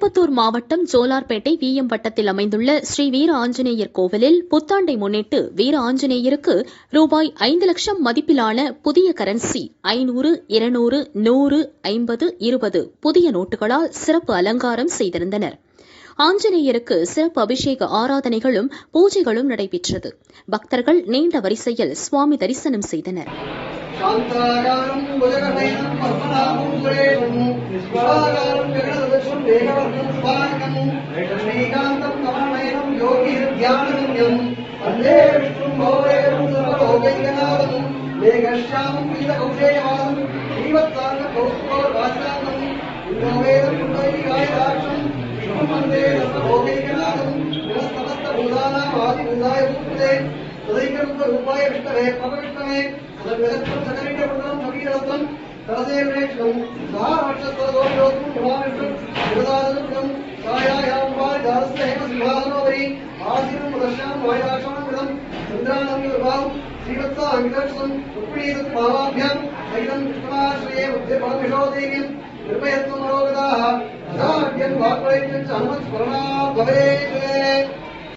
திருப்பத்தூர் மாவட்டம் ஜோலார்பேட்டை வீஎம் வட்டத்தில் அமைந்துள்ள ஸ்ரீ வீர ஆஞ்சநேயர் கோவிலில் புத்தாண்டை முன்னிட்டு வீர ஆஞ்சநேயருக்கு ரூபாய் 5 லட்சம் மதிப்பிலான புதிய கரன்சி 500, 200, 100, 50, 20 புதிய நோட்டுகளால் சிறப்பு அலங்காரம் செய்திருந்தனர். ஆஞ்சநேயருக்கு சிறப்பு அபிஷேக ஆராதனைகளும் பூஜைகளும் நடைபெற்றது. பக்தர்கள் நீண்ட வரிசையில் சுவாமி தரிசனம் செய்தனர். निर्भयत्वं